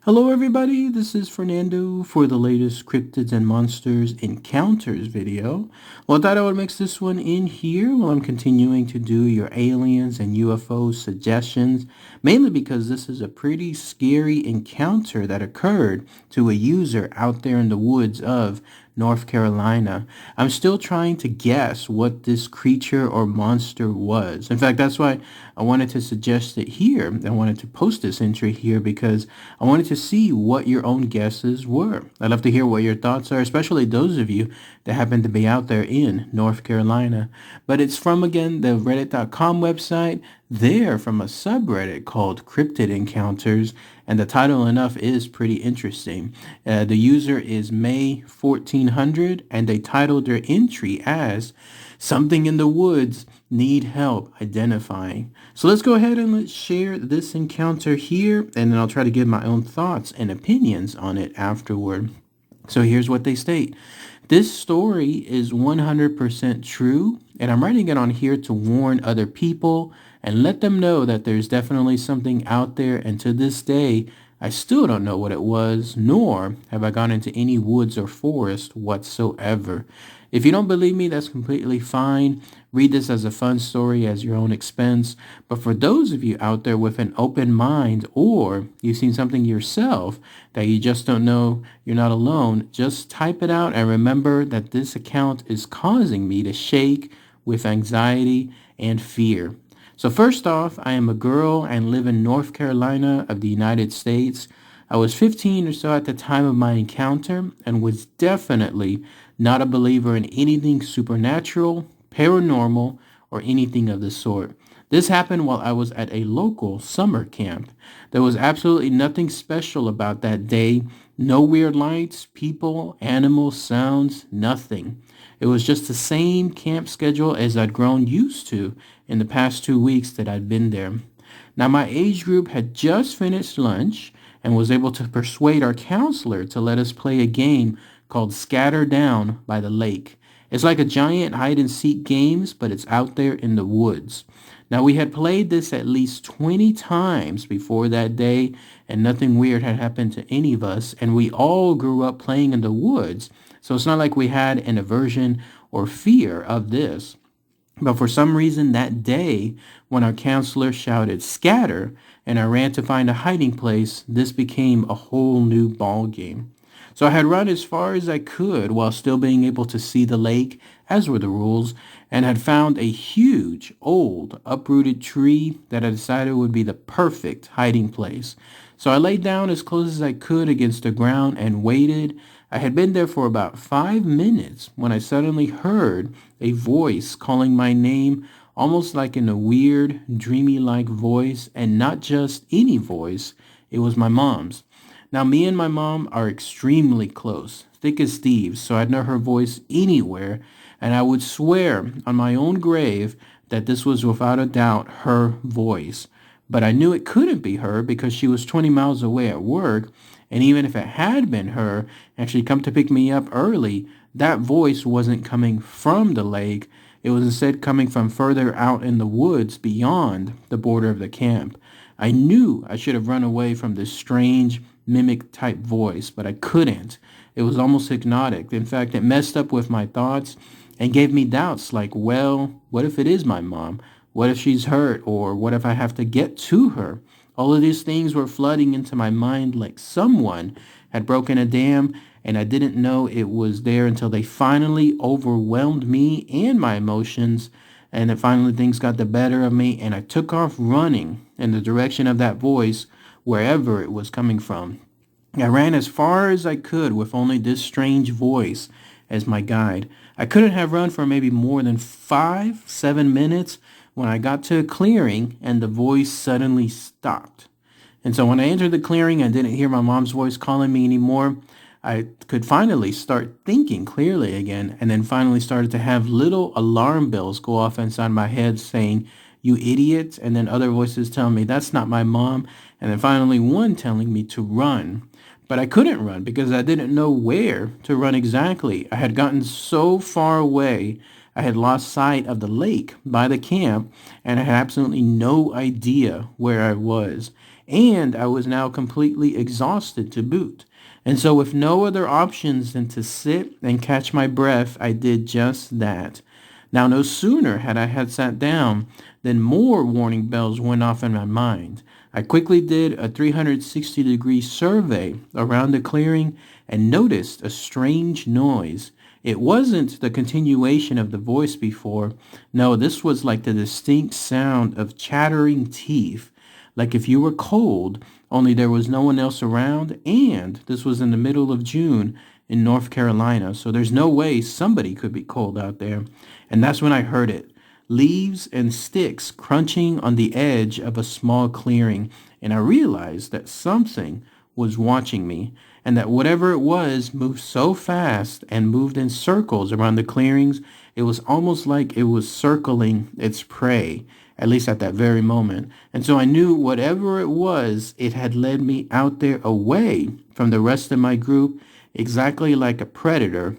Hello everybody, this is Fernando for the latest Cryptids and Monsters Encounters video. Well, I thought I would mix this one in here while I'm continuing to do your aliens and UFO suggestions, mainly because this is a pretty scary encounter that occurred to a user out there in the woods of North Carolina. I'm still trying to guess what this creature or monster was. In fact, that's why I wanted to suggest it here. I wanted to post this entry here because I wanted to see what your own guesses were. I'd love to hear what your thoughts are, especially those of you that happen to be out there in North Carolina. But it's from, again, the reddit.com website. They're from a subreddit called Cryptid Encounters, and the title enough is pretty interesting. The user is May 1400, and they titled their entry as Something in the Woods Need Help Identifying. So let's go ahead and let's share this encounter here, and then I'll try to give my own thoughts and opinions on it afterward. So here's what they state. This story is 100% true, and I'm writing it on here to warn other people and let them know that there's definitely something out there, and to this day, I still don't know what it was, nor have I gone into any woods or forest whatsoever. If you don't believe me, that's completely fine. Read this as a fun story as your own expense. But for those of you out there with an open mind, or you've seen something yourself that you just don't know you're not alone, just type it out and remember that this account is causing me to shake with anxiety and fear. So first off, I am a girl and live in North Carolina of the United States. I was 15 or so at the time of my encounter and was definitely not a believer in anything supernatural, paranormal, or anything of the sort. This happened while I was at a local summer camp. There was absolutely nothing special about that day. No weird lights, people, animals, sounds, nothing. It was just the same camp schedule as I'd grown used to in the past 2 weeks that I'd been there. Now, my age group had just finished lunch and was able to persuade our counselor to let us play a game called Scatter Down by the Lake. It's like a giant hide-and-seek games, but it's out there in the woods. Now, we had played this at least 20 times before that day, and nothing weird had happened to any of us, and we all grew up playing in the woods, so it's not like we had an aversion or fear of this. But for some reason that day, when our counselor shouted scatter and I ran to find a hiding place, this became a whole new ball game. So I had run as far as I could while still being able to see the lake, as were the rules, and had found a huge, old, uprooted tree that I decided would be the perfect hiding place. So I laid down as close as I could against the ground and waited. I had been there for about 5 minutes when I suddenly heard a voice calling my name, almost like in a weird, dreamy-like voice, and not just any voice. It was my mom's. Now, me and my mom are extremely close, thick as thieves, so I'd know her voice anywhere, and I would swear on my own grave that this was without a doubt her voice. But I knew it couldn't be her because she was 20 miles away at work, and even if it had been her and she'd come to pick me up early, that voice wasn't coming from the lake. It was instead coming from further out in the woods beyond the border of the camp. I knew I should have run away from this strange mimic-type voice, but I couldn't. It was almost hypnotic. In fact, it messed up with my thoughts and gave me doubts like, well, what if it is my mom? What if she's hurt? Or what if I have to get to her? All of these things were flooding into my mind like someone had broken a dam, and I didn't know it was there until they finally overwhelmed me and my emotions, and then finally things got the better of me, and I took off running in the direction of that voice, wherever it was coming from. I ran as far as I could with only this strange voice as my guide. I couldn't have run for maybe more than 7 minutes when I got to a clearing and the voice suddenly stopped. And so when I entered the clearing, I didn't hear my mom's voice calling me anymore. I could finally start thinking clearly again, and then finally started to have little alarm bells go off inside my head saying, "You idiot," and then other voices telling me that's not my mom, and then finally one telling me to run. But I couldn't run because I didn't know where to run exactly. I had gotten so far away, I had lost sight of the lake by the camp, and I had absolutely no idea where I was. and I was now completely exhausted to boot. And so with no other options than to sit and catch my breath, I did just that. Now, no sooner had sat down than more warning bells went off in my mind. I quickly did a 360-degree survey around the clearing and noticed a strange noise. It wasn't the continuation of the voice before. No, this was like the distinct sound of chattering teeth, like if you were cold, only there was no one else around, and this was in the middle of June in North Carolina, so there's no way somebody could be cold out there. And that's when I heard it. Leaves and sticks crunching on the edge of a small clearing, and I realized that something was watching me, and that whatever it was moved so fast and moved in circles around the clearings, it was almost like it was circling its prey, at least at that very moment. And so I knew whatever it was, it had led me out there away from the rest of my group, exactly like a predator,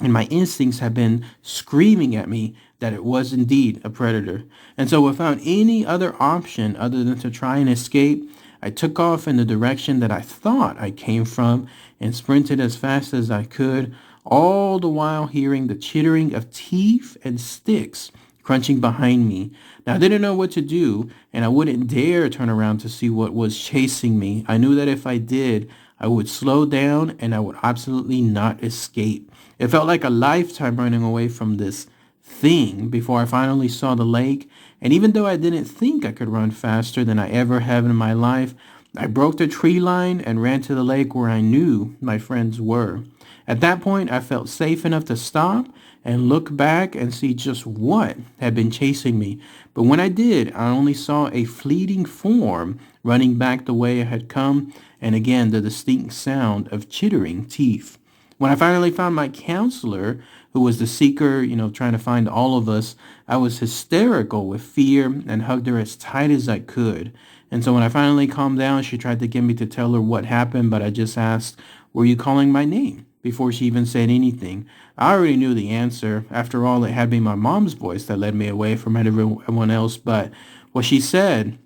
and my instincts had been screaming at me that it was indeed a predator. And so without any other option other than to try and escape, I took off in the direction that I thought I came from and sprinted as fast as I could, all the while hearing the chittering of teeth and sticks crunching behind me. Now, I didn't know what to do, and I wouldn't dare turn around to see what was chasing me. I knew that if I did, I would slow down and I would absolutely not escape. It felt like a lifetime running away from this thing before I finally saw the lake. And even though I didn't think I could run faster than I ever have in my life, I broke the tree line and ran to the lake where I knew my friends were. At that point, I felt safe enough to stop and look back and see just what had been chasing me. But when I did, I only saw a fleeting form running back the way I had come, and again, the distinct sound of chittering teeth. When I finally found my counselor, who was the seeker, trying to find all of us, I was hysterical with fear and hugged her as tight as I could. And so when I finally calmed down, she tried to get me to tell her what happened, but I just asked, "Were you calling my name?" before she even said anything. I already knew the answer. After all, it had been my mom's voice that led me away from everyone else, but what she said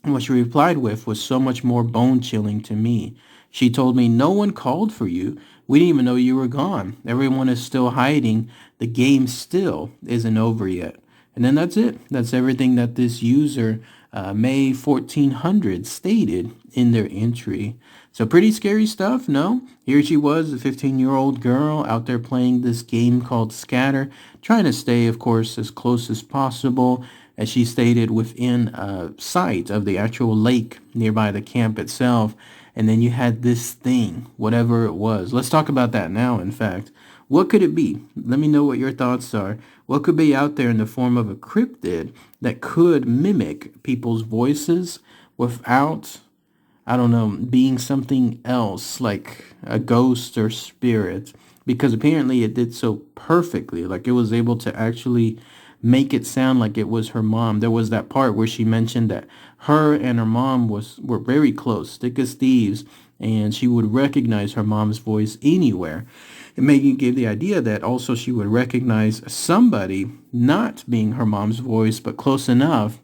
and what she replied with was so much more bone-chilling to me. She told me, "No one called for you. We didn't even know you were gone. Everyone is still hiding. The game still isn't over yet." And then that's it. That's everything that this user, May 1400, stated in their entry. So pretty scary stuff, no? Here she was, a 15-year-old girl out there playing this game called Scatter, trying to stay, of course, as close as possible, as she stated, within sight of the actual lake nearby the camp itself. And then you had this thing, whatever it was. Let's talk about that now, in fact. What could it be? Let me know what your thoughts are. What could be out there in the form of a cryptid that could mimic people's voices without, I don't know, being something else like a ghost or spirit? Because apparently it did so perfectly. Like it was able to actually make it sound like it was her mom. There was that part where she mentioned that her and her mom were very close, thick as thieves, and she would recognize her mom's voice anywhere. It made you give the idea that also she would recognize somebody not being her mom's voice, but close enough,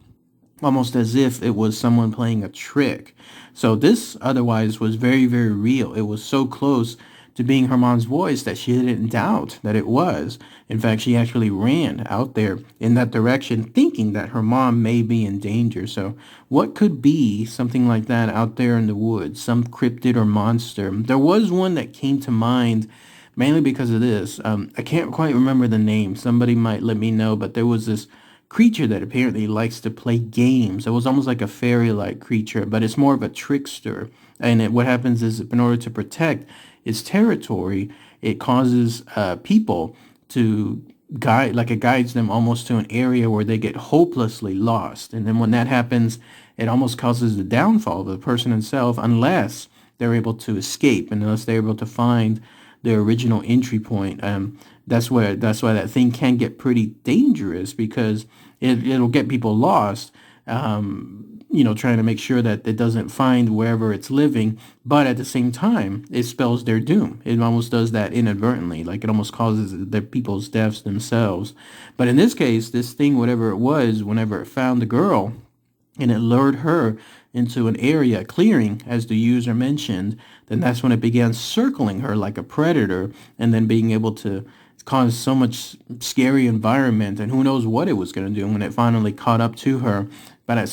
almost as if it was someone playing a trick. So this otherwise was very, very real. It was so close to being her mom's voice that she didn't doubt that it was. In fact, she actually ran out there in that direction thinking that her mom may be in danger. So what could be something like that out there in the woods, some cryptid or monster? There was one that came to mind mainly because of this. I can't quite remember the name. Somebody might let me know, but there was this creature that apparently likes to play games. It was almost like a fairy-like creature, but it's more of a trickster. And what happens is, in order to protect its territory, it causes people to guide, like it guides them almost to an area where they get hopelessly lost. And then when that happens, it almost causes the downfall of the person himself, unless they're able to escape and unless they're able to find their original entry point. That's why that thing can get pretty dangerous, because it'll get people lost, trying to make sure that it doesn't find wherever it's living, but at the same time, it spells their doom. It almost does that inadvertently, like it almost causes the people's deaths themselves. But in this case, this thing, whatever it was, whenever it found the girl, and it lured her into an area, clearing, as the user mentioned, then that's when it began circling her like a predator and then being able to cause so much scary environment, and who knows what it was going to do when it finally caught up to her. But I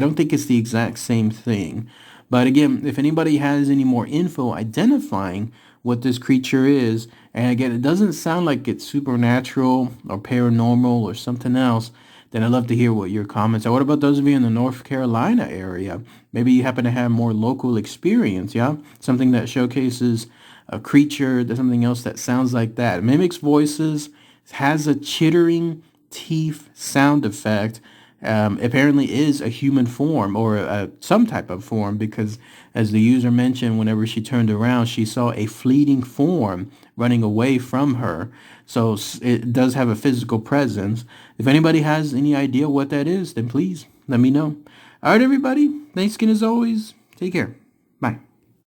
don't think it's the exact same thing. But again, if anybody has any more info identifying what this creature is, and again, it doesn't sound like it's supernatural or paranormal or something else, then I'd love to hear what your comments are. What about those of you in the North Carolina area? Maybe you happen to have more local experience, yeah? Something that showcases a creature, there's something else that sounds like that. Mimics voices, has a chittering teeth sound effect. Apparently is a human form or some type of form, because as the user mentioned, whenever she turned around, she saw a fleeting form running away from her. So it does have a physical presence. If anybody has any idea what that is, then please let me know. All right, everybody. Thanks again as always. Take care.